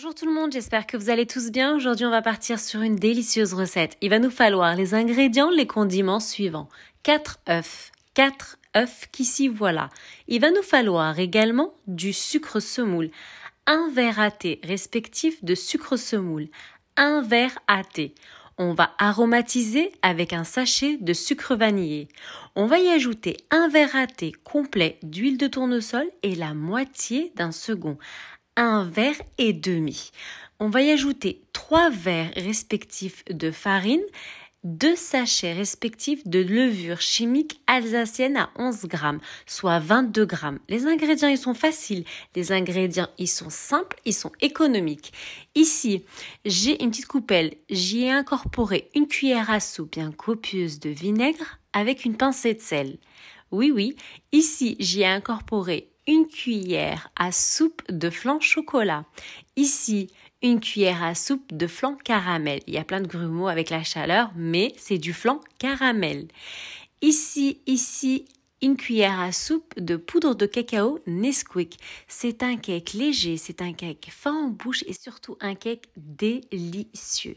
Bonjour tout le monde, j'espère que vous allez tous bien. Aujourd'hui, on va partir sur une délicieuse recette. Il va nous falloir les ingrédients, les condiments suivants. 4 œufs. 4 œufs qu'ici voilà. Il va nous falloir également du sucre semoule. 1 verre à thé respectif de sucre semoule. 1 verre à thé. On va aromatiser avec un sachet de sucre vanillé. On va y ajouter 1 verre à thé complet d'huile de tournesol et la moitié d'un second. 1 verre et demi. On va y ajouter 3 verres respectifs de farine, 2 sachets respectifs de levure chimique alsacienne à 11 grammes, soit 22 grammes. Les ingrédients, ils sont faciles. Les ingrédients, ils sont simples, ils sont économiques. Ici, j'ai une petite coupelle. J'y ai incorporé une cuillère à soupe bien copieuse de vinaigre avec une pincée de sel. Oui, ici, j'y ai incorporé une cuillère à soupe de flan chocolat. Ici, une cuillère à soupe de flan caramel. Il y a plein de grumeaux avec la chaleur, mais c'est du flan caramel. Ici, une cuillère à soupe de poudre de cacao Nesquik. C'est un cake léger, c'est un cake fin en bouche et surtout un cake délicieux.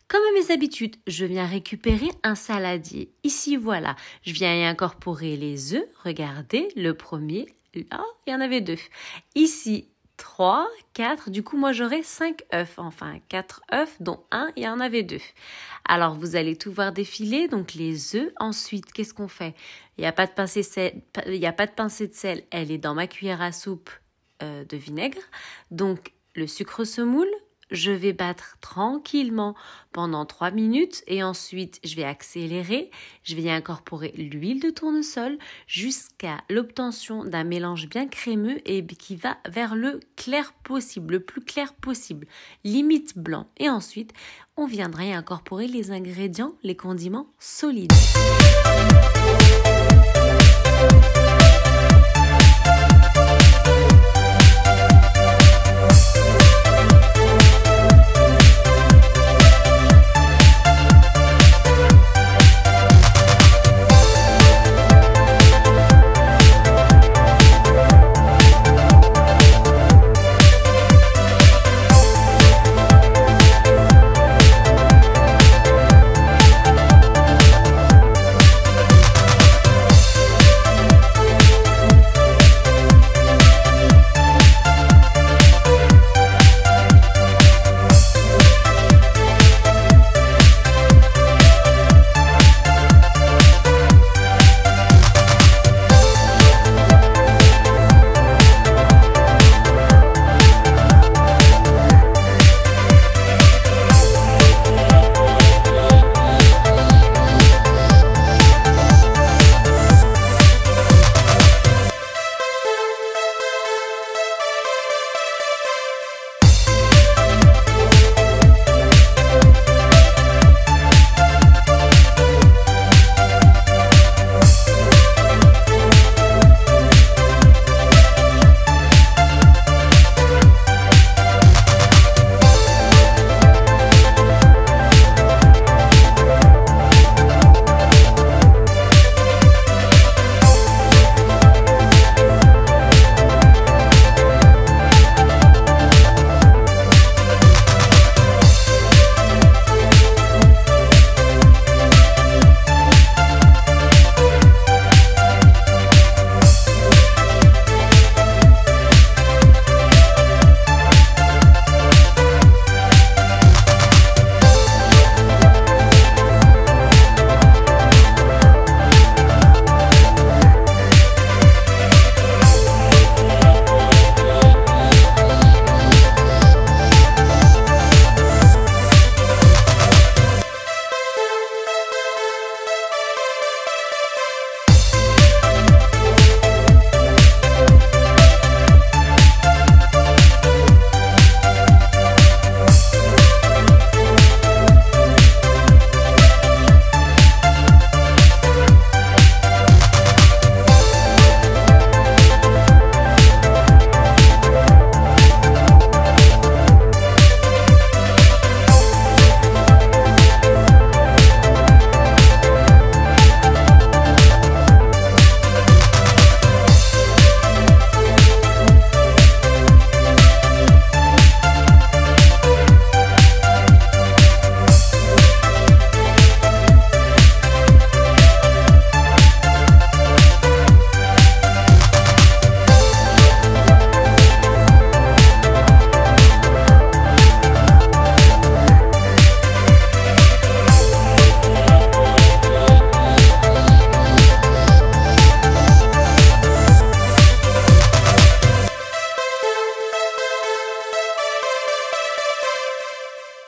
Comme à mes habitudes, je viens récupérer un saladier. Ici, voilà, je viens y incorporer les œufs. Regardez, le premier. Là, il y en avait 2. Ici, 3, 4. Du coup, moi, j'aurai 5 œufs. Enfin, 4 œufs, dont 1, il y en avait 2. Alors, vous allez tout voir défiler. Donc, les œufs. Ensuite, qu'est-ce qu'on fait? Il n'y a pas de pincée de sel. Elle est dans ma cuillère à soupe de vinaigre. Donc, le sucre semoule. Je vais battre tranquillement pendant 3 minutes et ensuite je vais accélérer. Je vais y incorporer l'huile de tournesol jusqu'à l'obtention d'un mélange bien crémeux et qui va vers le clair possible, le plus clair possible, limite blanc. Et ensuite, on viendra y incorporer les ingrédients, les condiments solides.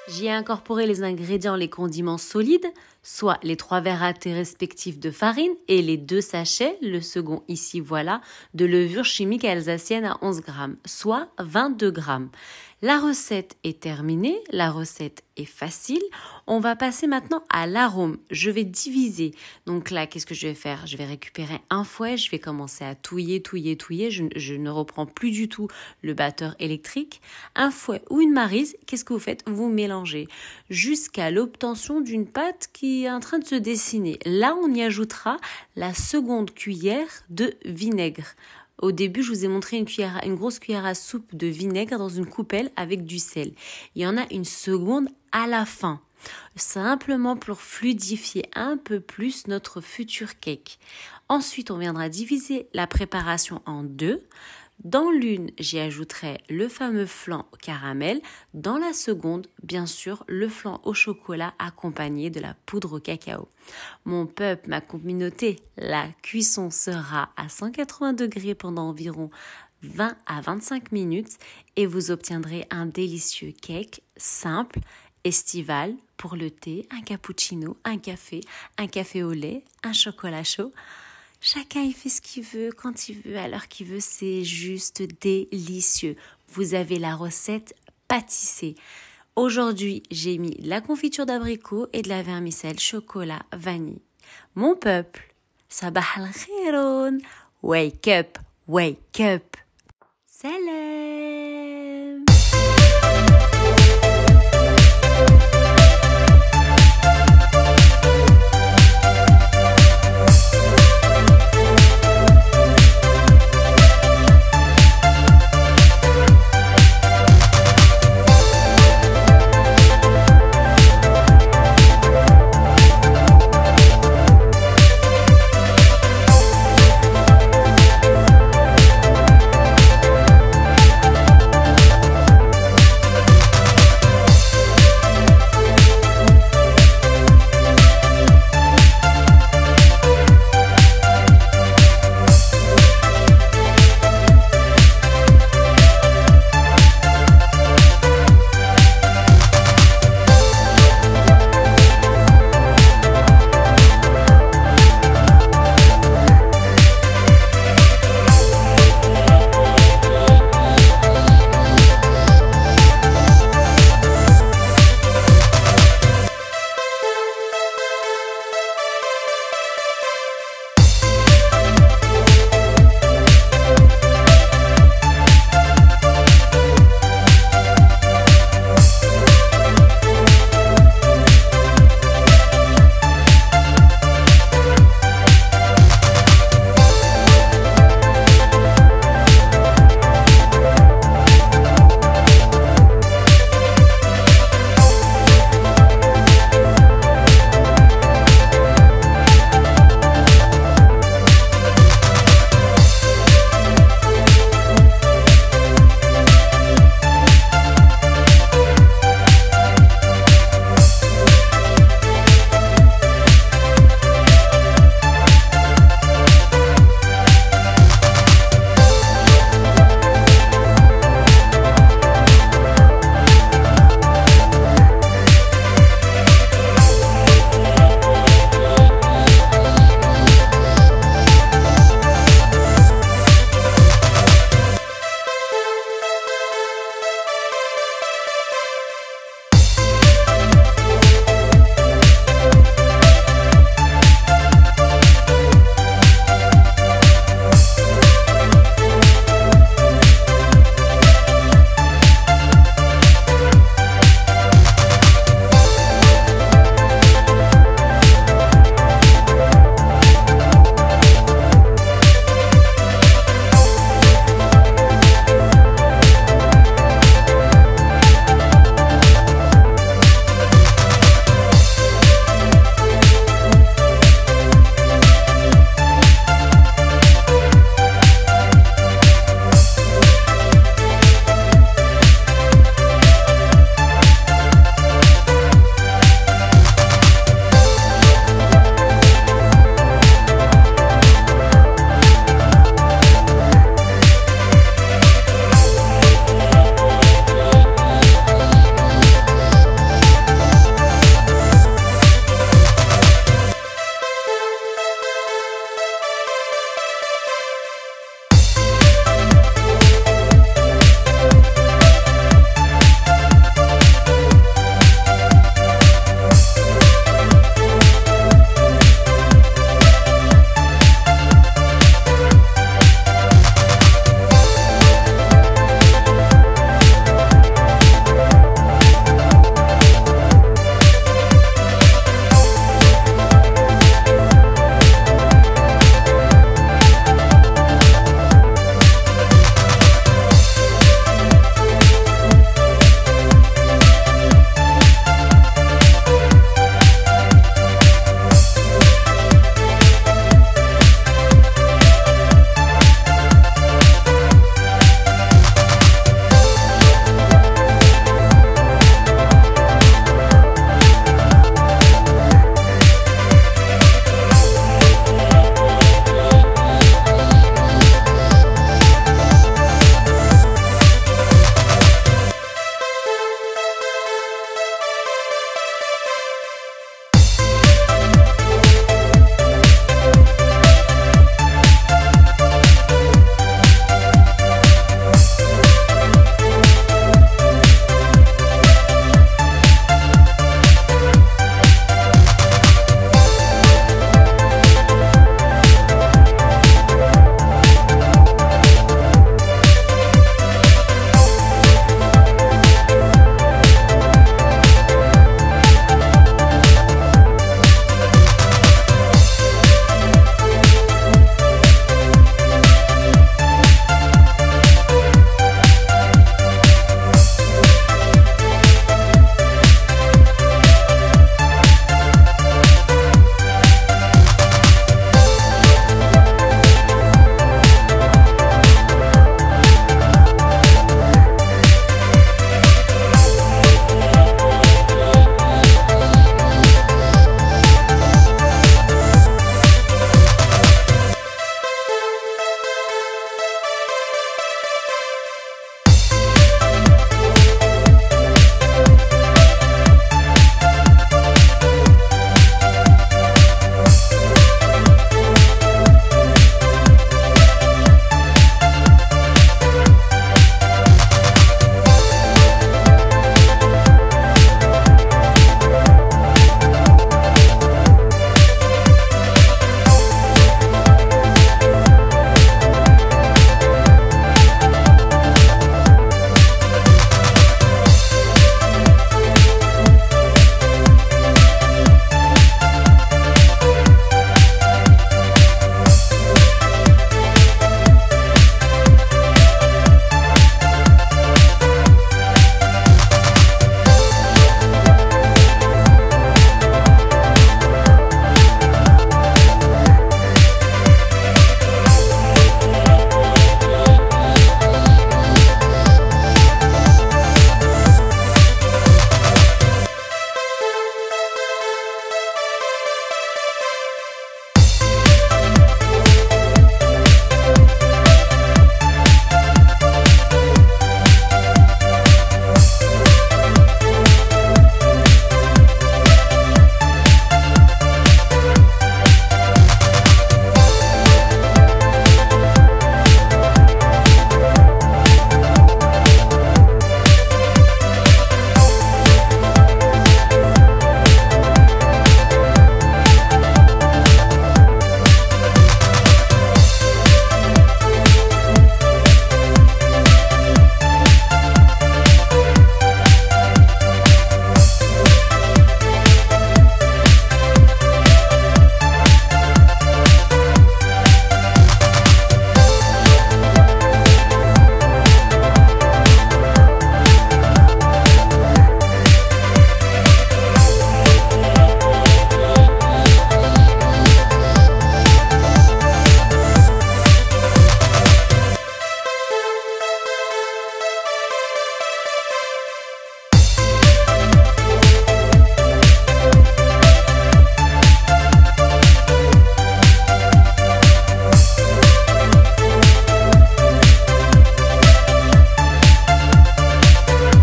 J'y ai incorporé les ingrédients, les condiments solides, soit les 3 verres à thé respectifs de farine et les 2 sachets, le second ici voilà, de levure chimique alsacienne à 11 grammes, soit 22 grammes. La recette est terminée, la recette est facile. On va passer maintenant à l'arôme. Je vais diviser. Donc là, qu'est-ce que je vais faire? Je vais récupérer un fouet, je vais commencer à touiller. Je ne reprends plus du tout le batteur électrique. Un fouet ou une maryse, qu'est-ce que vous faites? Vous mélangez jusqu'à l'obtention d'une pâte qui est en train de se dessiner. Là, on y ajoutera la seconde cuillère de vinaigre. Au début, je vous ai montré une grosse cuillère à soupe de vinaigre dans une coupelle avec du sel. Il y en a une seconde à la fin, simplement pour fluidifier un peu plus notre futur cake. Ensuite, on viendra diviser la préparation en 2. Dans l'une, j'y ajouterai le fameux flan au caramel. Dans la seconde, bien sûr, le flan au chocolat accompagné de la poudre au cacao. Mon peuple, ma communauté, la cuisson sera à 180 degrés pendant environ 20 à 25 minutes et vous obtiendrez un délicieux cake simple, estival pour le thé, un cappuccino, un café au lait, un chocolat chaud. Chacun il fait ce qu'il veut, quand il veut, à l'heure qu'il veut, c'est juste délicieux. Vous avez la recette pâtissée. Aujourd'hui, j'ai mis de la confiture d'abricot et de la vermicelle chocolat vanille. Mon peuple, sabah al-khairoun, wake up, wake up. Salam.